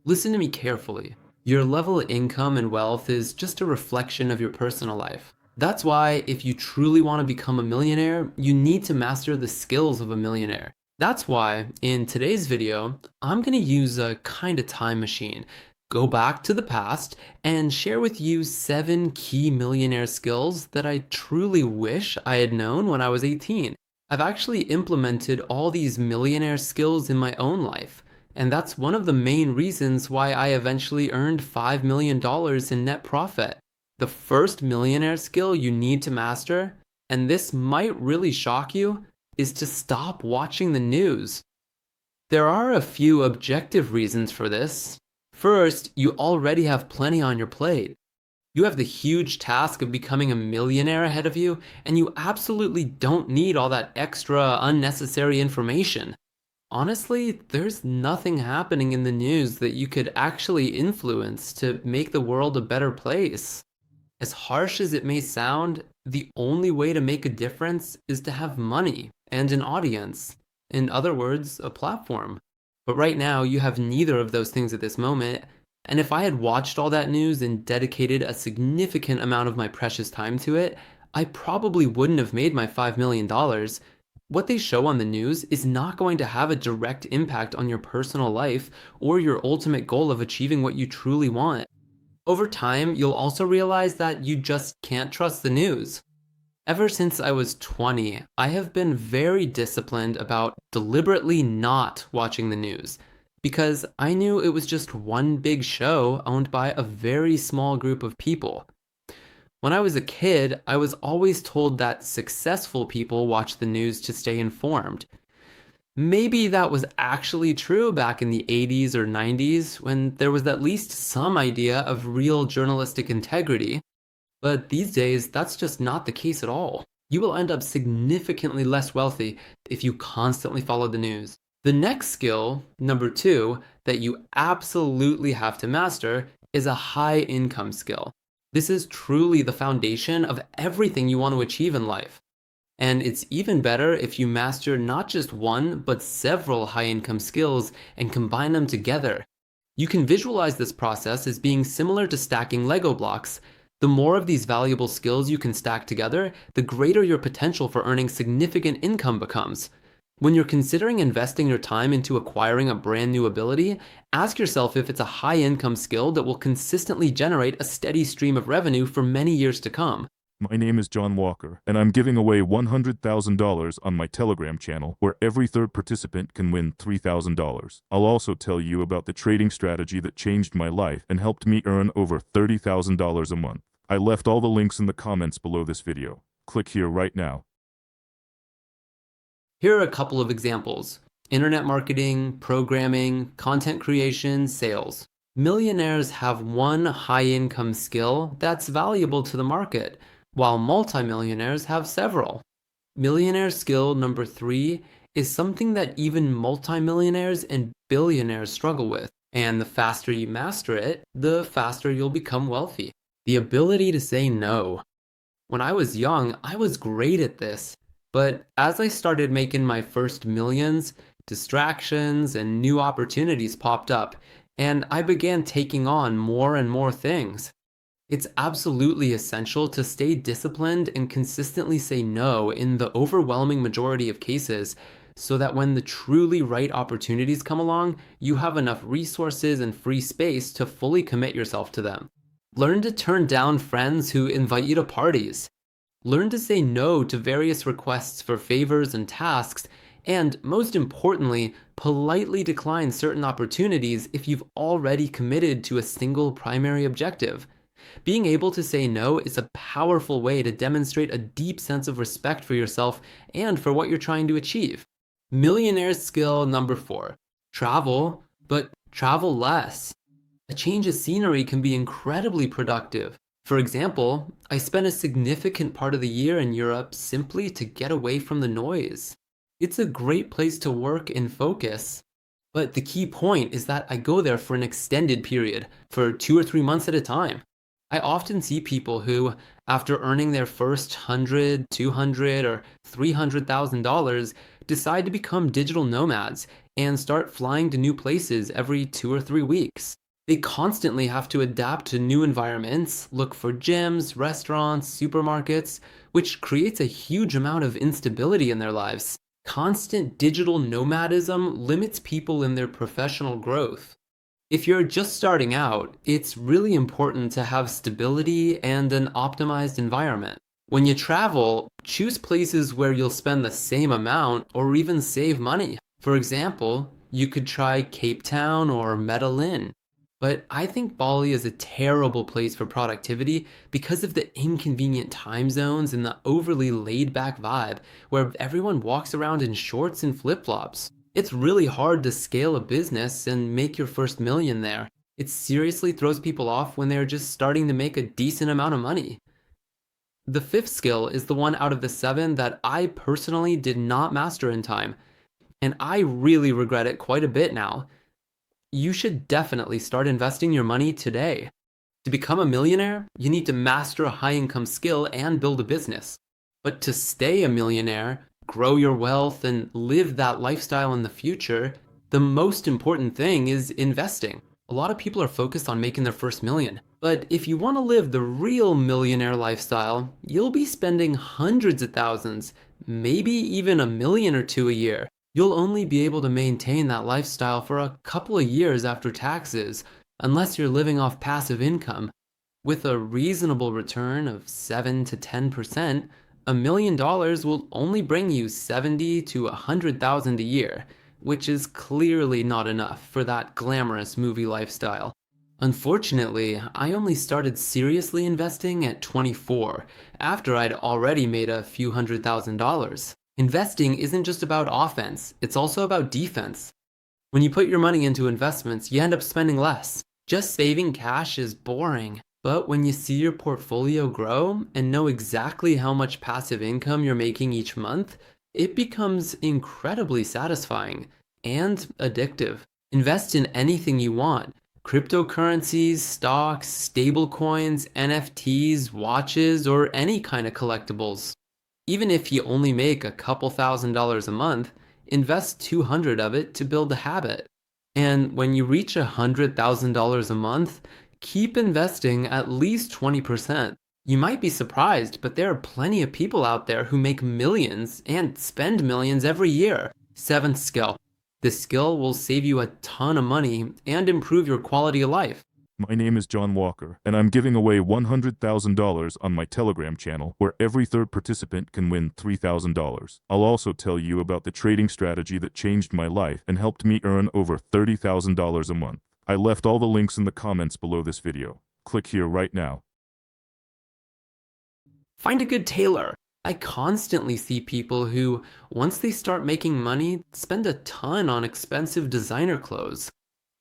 Listen to me carefully. Your level of income and wealth is just a reflection of your personal life. That's why, if you truly want to become a millionaire, you need to master the skills of a millionaire. That's why, in today's video, I'm going to use a kind of time machine, go back to the past, and share with you 7 key millionaire skills that I truly wish I had known when I was 18. I've actually implemented all these millionaire skills in my own life. And that's one of the main reasons why I eventually earned $5 million in net profit. The first millionaire skill you need to master, and this might really shock you, is to stop watching the news. There are a few objective reasons for this. First, you already have plenty on your plate. You have the huge task of becoming a millionaire ahead of you, and you absolutely don't need all that extra, unnecessary information. Honestly, there's nothing happening in the news that you could actually influence to make the world a better place. As harsh as it may sound, the only way to make a difference is to have money and an audience. In other words, a platform. But right now, you have neither of those things at this moment. And if I had watched all that news and dedicated a significant amount of my precious time to it, I probably wouldn't have made my $5 million. What they show on the news is not going to have a direct impact on your personal life or your ultimate goal of achieving what you truly want. Over time, you'll also realize that you just can't trust the news. Ever since I was 20, I have been very disciplined about deliberately not watching the news because I knew it was just one big show owned by a very small group of people. When I was a kid, I was always told that successful people watch the news to stay informed. Maybe that was actually true back in the 80s or 90s when there was at least some idea of real journalistic integrity. But these days, that's just not the case at all. You will end up significantly less wealthy if you constantly follow the news. The next skill, number 2, that you absolutely have to master is a high income skill. This is truly the foundation of everything you want to achieve in life. And it's even better if you master not just one, but several high income skills and combine them together. You can visualize this process as being similar to stacking Lego blocks. The more of these valuable skills you can stack together, the greater your potential for earning significant income becomes. When you're considering investing your time into acquiring a brand new ability, ask yourself if it's a high income skill that will consistently generate a steady stream of revenue for many years to come. My name is John Walker, and I'm giving away $100,000 on my Telegram channel, where every third participant can win $3,000. I'll also tell you about the trading strategy that changed my life and helped me earn over $30,000 a month. I left all the links in the comments below this video. Click here right now. Here are a couple of examples: internet marketing, programming, content creation, sales. Millionaires have one high income skill that's valuable to the market, while multimillionaires have several. Millionaire skill number 3 is something that even multimillionaires and billionaires struggle with, and the faster you master it, the faster you'll become wealthy. The ability to say no. When I was young, I was great at this. But as I started making my first millions, distractions and new opportunities popped up, and I began taking on more and more things. It's absolutely essential to stay disciplined and consistently say no in the overwhelming majority of cases, so that when the truly right opportunities come along, you have enough resources and free space to fully commit yourself to them. Learn to turn down friends who invite you to parties. Learn to say no to various requests for favors and tasks, and most importantly, politely decline certain opportunities if you've already committed to a single primary objective. Being able to say no is a powerful way to demonstrate a deep sense of respect for yourself and for what you're trying to achieve. Millionaire skill number 4. Travel, but travel less. A change of scenery can be incredibly productive. For example, I spent a significant part of the year in Europe simply to get away from the noise. It's a great place to work and focus. But the key point is that I go there for an extended period, for 2 or 3 months at a time. I often see people who, after earning their first $100, $200, or $300,000, decide to become digital nomads and start flying to new places every 2 or 3 weeks. They constantly have to adapt to new environments, look for gyms, restaurants, supermarkets, which creates a huge amount of instability in their lives. Constant digital nomadism limits people in their professional growth. If you're just starting out, it's really important to have stability and an optimized environment. When you travel, choose places where you'll spend the same amount or even save money. For example, you could try Cape Town or Medellin. But I think Bali is a terrible place for productivity because of the inconvenient time zones and the overly laid back vibe where everyone walks around in shorts and flip flops. It's really hard to scale a business and make your first million there. It seriously throws people off when they're just starting to make a decent amount of money. The fifth skill is the one out of the seven that I personally did not master in time, and I really regret it quite a bit now. You should definitely start investing your money today. To become a millionaire, you need to master a high income skill and build a business. But to stay a millionaire, grow your wealth, and live that lifestyle in the future, the most important thing is investing. A lot of people are focused on making their first million. But if you want to live the real millionaire lifestyle, you'll be spending hundreds of thousands, maybe even a million or two a year. You'll only be able to maintain that lifestyle for a couple of years after taxes, unless you're living off passive income. With a reasonable return of 7 to 10%, $1 million will only bring you 70 to 100,000 a year, which is clearly not enough for that glamorous movie lifestyle. Unfortunately, I only started seriously investing at 24, after I'd already made a few $100,000. Investing isn't just about offense, it's also about defense. When you put your money into investments, you end up spending less. Just saving cash is boring. But when you see your portfolio grow and know exactly how much passive income you're making each month, it becomes incredibly satisfying and addictive. Invest in anything you want: cryptocurrencies, stocks, stablecoins, NFTs, watches, or any kind of collectibles. Even if you only make a couple $1,000s a month, invest 200 of it to build a habit. And when you reach $100,000 a month, keep investing at least 20%. You might be surprised, but there are plenty of people out there who make millions and spend millions every year. Seventh skill. This skill will save you a ton of money and improve your quality of life. My name is John Walker, and I'm giving away $100,000 on my Telegram channel, where every third participant can win $3,000. I'll also tell you about the trading strategy that changed my life and helped me earn over $30,000 a month. I left all the links in the comments below this video. Click here right now. Find a good tailor. I constantly see people who, once they start making money, spend a ton on expensive designer clothes.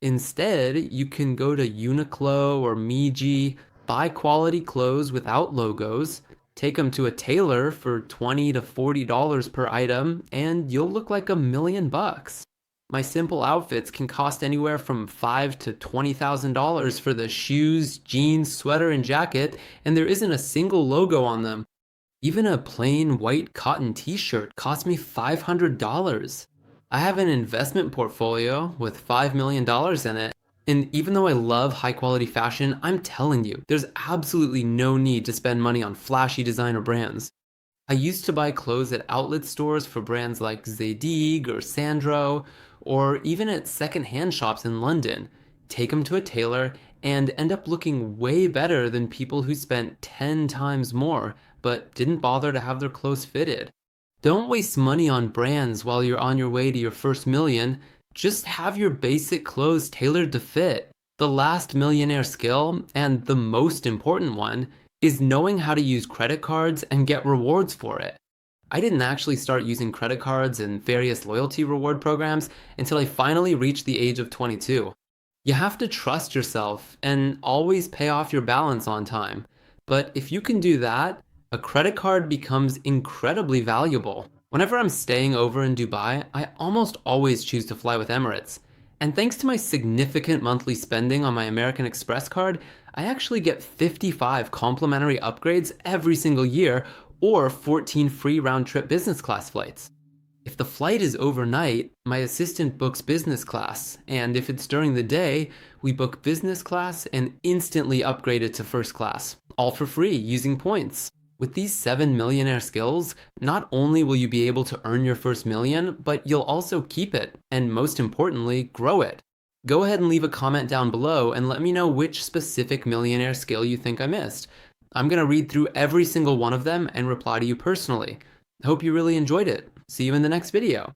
Instead, you can go to Uniqlo or Miji, buy quality clothes without logos, take them to a tailor for $20 to $40 per item, and you'll look like $1,000,000. My simple outfits can cost anywhere from $5,000 to $20,000 for the shoes, jeans, sweater, and jacket, and there isn't a single logo on them. Even a plain white cotton t-shirt cost me $500. I have an investment portfolio with $5 million in it, and even though I love high quality fashion, I'm telling you, there's absolutely no need to spend money on flashy designer brands. I used to buy clothes at outlet stores for brands like Zadig or Sandro, or even at second-hand shops in London, take them to a tailor, and end up looking way better than people who spent 10 times more but didn't bother to have their clothes fitted. Don't waste money on brands while you're on your way to your first million. Just have your basic clothes tailored to fit. The last millionaire skill, and the most important one, is knowing how to use credit cards and get rewards for it. I didn't actually start using credit cards and various loyalty reward programs until I finally reached the age of 22. You have to trust yourself and always pay off your balance on time. But if you can do that, a credit card becomes incredibly valuable. Whenever I'm staying over in Dubai, I almost always choose to fly with Emirates. And thanks to my significant monthly spending on my American Express card, I actually get 55 complimentary upgrades every single year or 14 free round-trip business class flights. If the flight is overnight, my assistant books business class, and if it's during the day, we book business class and instantly upgrade it to first class, all for free using points. With these 7 millionaire skills, not only will you be able to earn your first million, but you'll also keep it, and most importantly, grow it. Go ahead and leave a comment down below and let me know which specific millionaire skill you think I missed. I'm going to read through every single one of them and reply to you personally. Hope you really enjoyed it. See you in the next video.